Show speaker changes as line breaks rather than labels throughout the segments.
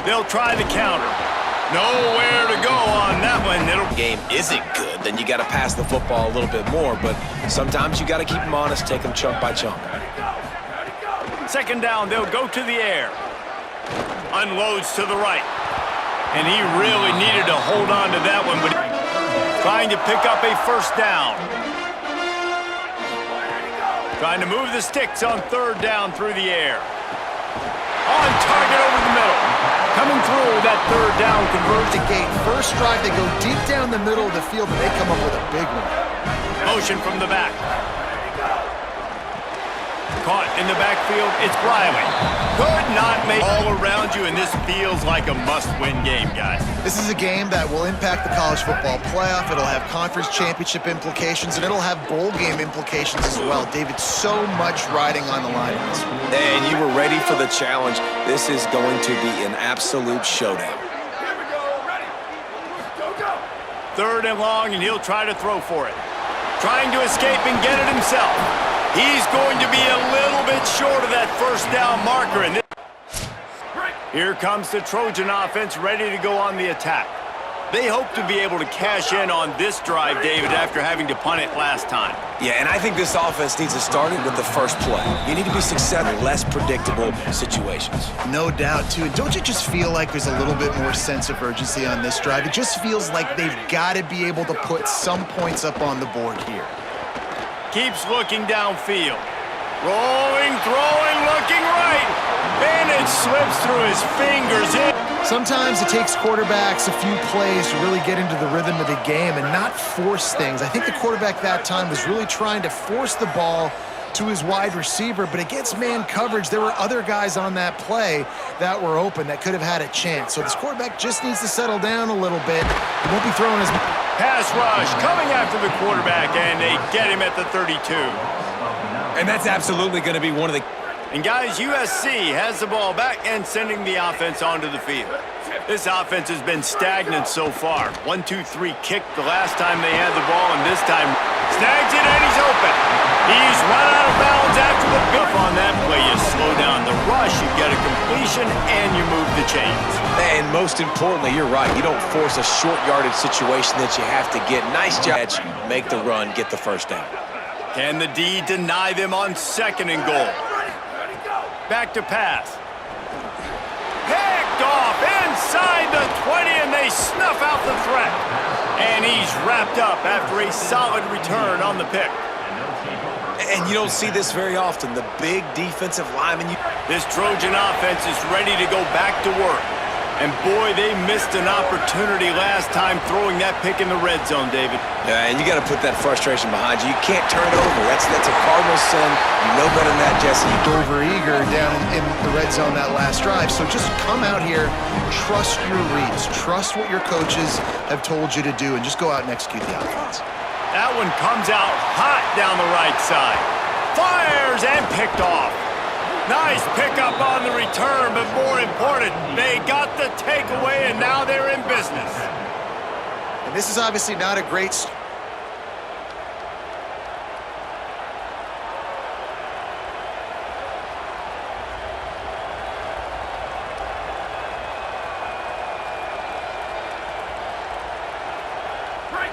They'll try the counter. Nowhere to go on that one.
Game isn't good, then you got to pass the football a little bit more, but sometimes you got to keep them honest, take them chunk by chunk.
Second down, they'll go to the air. Unloads to the right. And he really needed to hold on to that one, but trying to pick up a first down. Trying to move the sticks on third down through the air. On target over the middle. Coming through that third down conversion.
Gate. First drive, they go deep down the middle of the field, and they come up with a big one.
Motion from the back. Caught in the backfield, it's Riley. Could not make all around you, and this feels like a must-win game, guys.
This is a game that will impact the college football playoff. It'll have conference championship implications, and it'll have bowl game implications as well. David, so much riding on the line in this one.
And you were ready for the challenge. This is going to be an absolute showdown.
Third and long, and he'll try to throw for it. Trying to escape and get it himself. He's going to be a little bit short of that first down marker. And here comes the Trojan offense ready to go on the attack. They hope to be able to cash in on this drive, David, after having to punt it last time.
Yeah, and I think this offense needs to start it with the first play. You need to be successful in less predictable situations.
No doubt, too. And don't you just feel like there's a little bit more sense of urgency on this drive? It just feels like they've got to be able to put some points up on the board here.
Keeps looking downfield. Rolling, throwing, looking right. And it slips through his fingers.
Sometimes it takes quarterbacks a few plays to really get into the rhythm of the game and not force things. I think the quarterback that time was really trying to force the ball to his wide receiver, but against man coverage, there were other guys on that play that were open that could have had a chance. So this quarterback just needs to settle down a little bit. He won't be throwing his...
Pass rush coming after the quarterback, and they get him at the 32.
And that's absolutely going to be one of the...
And guys, USC has the ball back and sending the offense onto the field. This offense has been stagnant so far. 1-2-3 kick the last time they had the ball, and this time snags it and he's open. He's run out of bounds after the biff on that play. You slow down the rush, you get a completion, and you move the chains.
And most importantly, you're right. You don't force a short yardage situation that you have to get. Nice job. Make the run, get the first down.
Can the D deny them on second and goal? Back to pass. Picked off inside the 20, and they snuff out the threat. And he's wrapped up after a solid return on the pick.
And you don't see this very often, the big defensive lineman.
This Trojan offense is ready to go back to work. And boy, they missed an opportunity last time throwing that pick in the red zone, David.
Yeah, and you got to put that frustration behind you. You can't turn it over. That's a cardinal sin. You know better than that, Jesse.
Over eager down in the red zone that last drive. So just come out here, trust your reads, trust what your coaches have told you to do, and just go out and execute the offense.
That one comes out hot down the right side. Fires and picked off. Nice pickup on the return, but more important, they got the takeaway, and now they're in business.
And this is obviously not a great...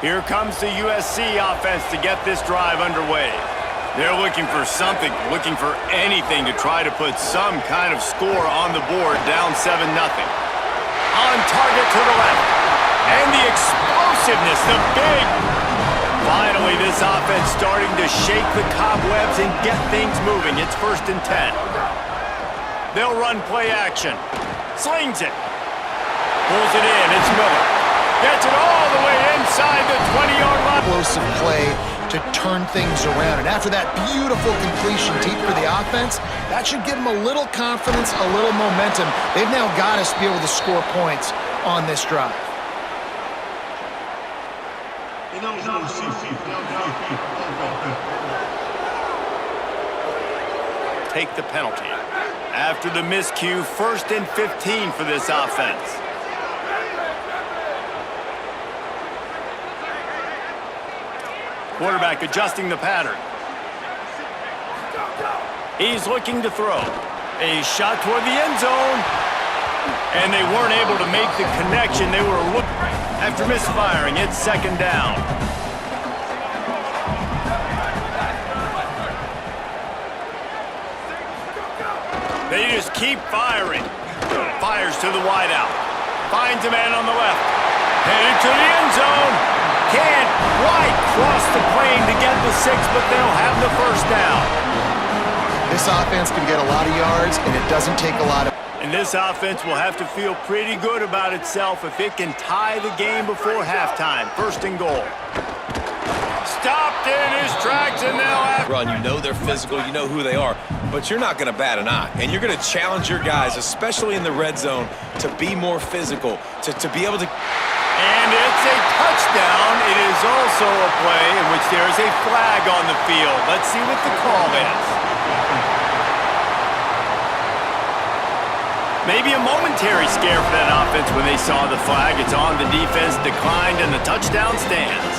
Here comes the USC offense to get this drive underway. They're looking for something, looking for anything to try to put some kind of score on the board, down 7-0. On target to the left. And the explosiveness, the big... Finally, this offense starting to shake the cobwebs and get things moving. It's 1st and 10. They'll run play action. Slings it. Pulls it in. It's Miller. Gets it all the way inside the 20-yard line.
Explosive play to turn things around. And after that beautiful completion deep for the offense, that should give them a little confidence, a little momentum. They've now got us to be able to score points on this drive.
Take the penalty. After the miscue, 1st and 15 for this offense. Quarterback adjusting the pattern. He's looking to throw. A shot toward the end zone. And they weren't able to make the connection they were looking for. After misfiring, it's second down. They just keep firing. Fires to the wideout. Finds a man on the left. Headed to the end zone. Can't quite cross the plane to get the 6, but they'll have the first down.
This offense can get a lot of yards, and it doesn't take a lot of...
And this offense will have to feel pretty good about itself if it can tie the game before halftime. First and goal. Stopped in his tracks, and they'll have...
Run, you know they're physical, you know who they are, but you're not going to bat an eye. And you're going to challenge your guys, especially in the red zone, to be more physical, to be able to...
And it's a touchdown. It is also a play in which there is a flag on the field. Let's see what the call is. Maybe a momentary scare for that offense when they saw the flag. It's on, the defense declined, and the touchdown stands.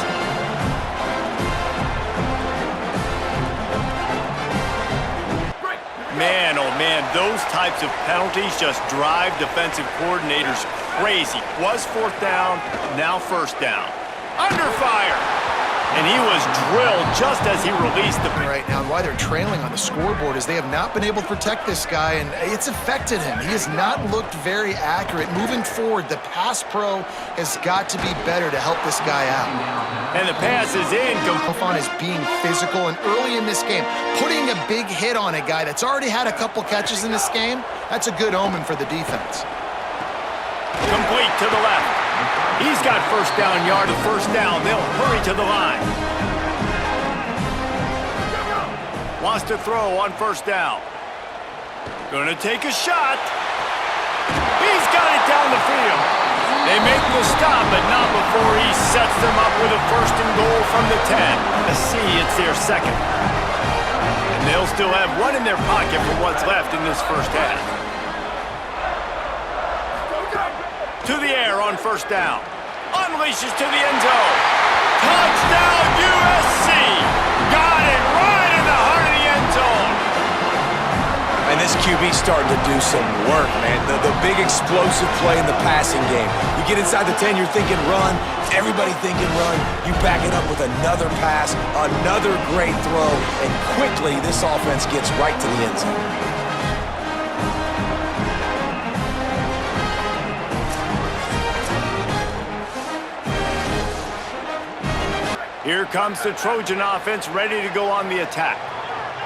Man, oh man, those types of penalties just drive defensive coordinators crazy. Was fourth down, now first down. Under fire! And he was drilled just as he released the...
Right now, why they're trailing on the scoreboard is they have not been able to protect this guy, and it's affected him. He has not looked very accurate. Moving forward, the pass pro has got to be better to help this guy out.
And the pass is in.
Kofan is being physical, and early in this game, putting a big hit on a guy that's already had a couple catches in this game, that's a good omen for the defense.
Complete to the left. He's got first down yard of first down. They'll hurry to the line. Wants to throw on first down. Gonna take a shot. He's got it down the field. They make the stop, but not before he sets them up with a first and goal from the 10. Let's see, it's their second. And they'll still have one in their pocket for what's left in this first half. To the air on first down. Unleashes to the end zone. Touchdown USC! Got it right in the heart of the end zone.
And this QB's starting to do some work, man. The big explosive play in the passing game. You get inside the 10, you're thinking run. Everybody thinking run. You back it up with another pass, another great throw, and quickly this offense gets right to the end zone.
Here comes the Trojan offense ready to go on the attack.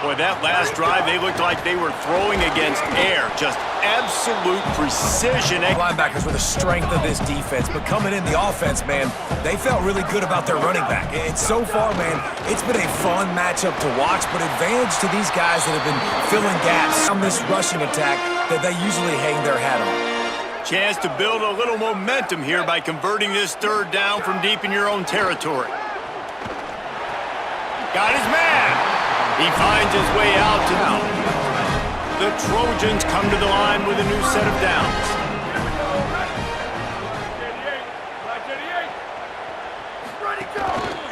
Boy, that last drive, they looked like they were throwing against air. Just absolute precision.
Linebackers were the strength of this defense, but coming in the offense, man, they felt really good about their running back. And so far, man, it's been a fun matchup to watch, but advantage to these guys that have been filling gaps on this rushing attack that they usually hang their hat on.
Chance to build a little momentum here by converting this third down from deep in your own territory. Got his man. He finds his way out to now. The Trojans come to the line with a new set of downs.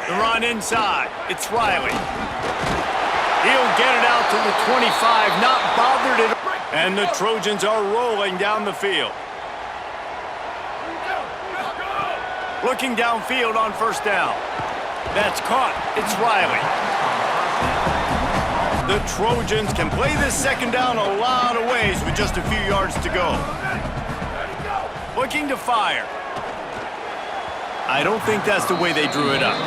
The run inside. It's Riley. He'll get it out to the 25, not bothered at all. And the Trojans are rolling down the field. Looking downfield on first down. That's caught. It's Riley. The Trojans can play this second down a lot of ways with just a few yards to go. Looking to fire. I don't think that's the way they drew it up.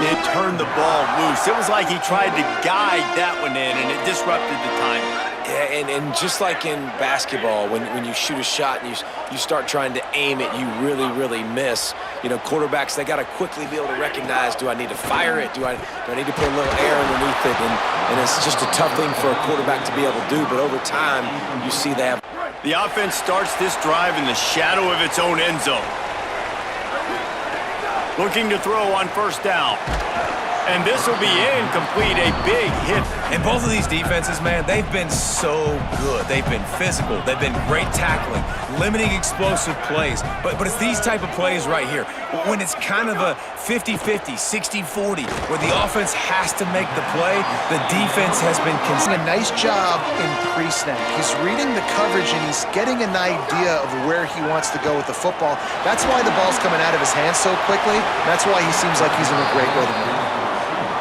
It turned the ball loose. It was like he tried to guide that one in, and it disrupted the timing.
Yeah, and just like in basketball, when you shoot a shot and you start trying to aim it, you really miss. You know, quarterbacks, they got to quickly be able to recognize, do I need to fire it? Do I need to put a little air underneath it? And it's just a tough thing for a quarterback to be able to do, but over time, you see they have.
The offense starts this drive in the shadow of its own end zone. Looking to throw on first down. And this will be incomplete, a big hit.
And both of these defenses, man, they've been so good. They've been physical. They've been great tackling, limiting explosive plays. But it's these type of plays right here, when it's kind of a 50-50, 60-40, where the offense has to make the play, the defense has been
A nice job in pre-snap. He's reading the coverage and he's getting an idea of where he wants to go with the football. That's why the ball's coming out of his hands so quickly. That's why he seems like he's in a great rhythm.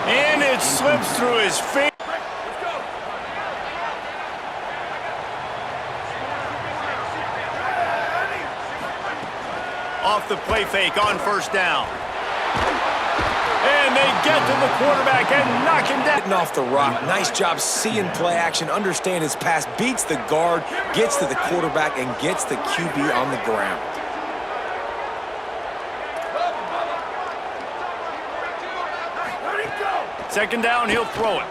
And it slips through his fingers. Off the play fake on first down. And they get to the quarterback and knock him down.
Getting off the rock. Nice job seeing play action, understand his pass, beats the guard, gets to the quarterback, and gets the QB on the ground.
Second down, he'll throw it.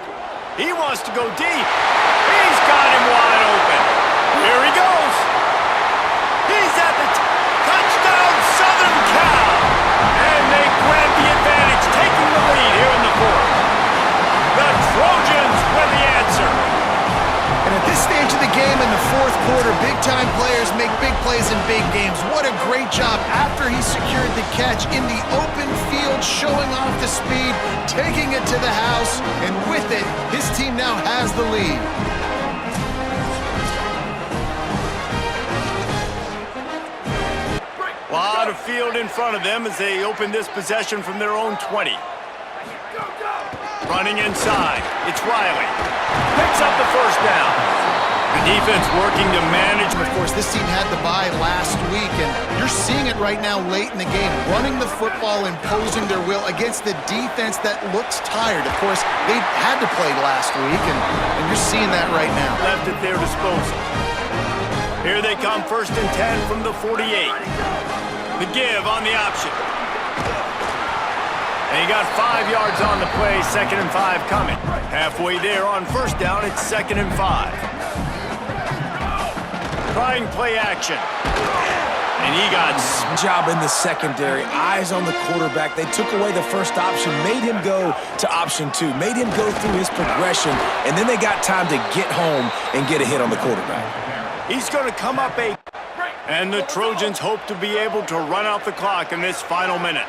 He wants to go deep. He's got him wide open. Here he goes. He's at the touchdown, Southern Cal. And they grab the advantage, taking the lead here in the fourth. The Trojans with the answer.
And at this stage of the game in the fourth quarter, big-time players make big plays in big games. What a great job after he secured the catch in the open field, showing off the speed, taking it to the house, and with it, his team now has the lead.
A lot of field in front of them as they open this possession from their own 20. Running inside, it's Riley. Picks up the first down. The defense working to manage.
Of course, this team had the bye last week, and you're seeing it right now late in the game, running the football, imposing their will against the defense that looks tired. Of course, they had to play last week, and you're seeing that right now.
Left at their disposal. Here they come, 1st and 10 from the 48. The give on the option. And he got 5 yards on the play, 2nd and 5 coming. Halfway there on first down, it's 2nd and 5. Trying play action. And he got
job in the secondary, eyes on the quarterback. They took away the first option, made him go to option 2, made him go through his progression, and then they got time to get home and get a hit on the quarterback.
He's going to come up 8. And the Trojans hope to be able to run out the clock in this final minute.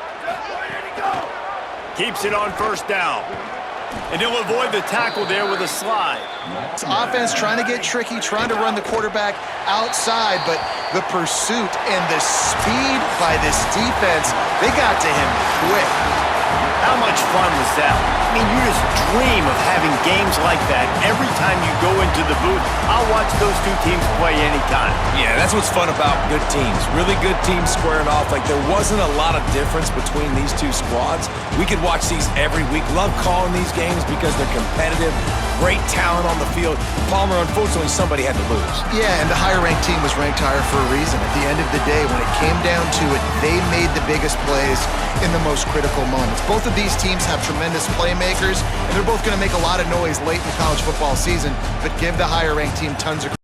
Keeps it on first down. And he'll avoid the tackle there with a slide.
It's offense trying to get tricky, trying to run the quarterback outside, but the pursuit and the speed by this defense, they got to him quick.
How much fun was that? I mean, you just dream of having games like that every time you go into the booth. I'll watch those two teams play anytime.
Yeah, that's what's fun about good teams. Really good teams squaring off. Like, there wasn't a lot of difference between these two squads. We could watch these every week. Love calling these games because they're competitive. Great talent on the field. Palmer, unfortunately, somebody had to lose.
Yeah, and the higher-ranked team was ranked higher for a reason. At the end of the day, when it came down to it, they made the biggest plays in the most critical moments. Both of these teams have tremendous playmakers, and they're both going to make a lot of noise late in the college football season, but give the higher-ranked team tons of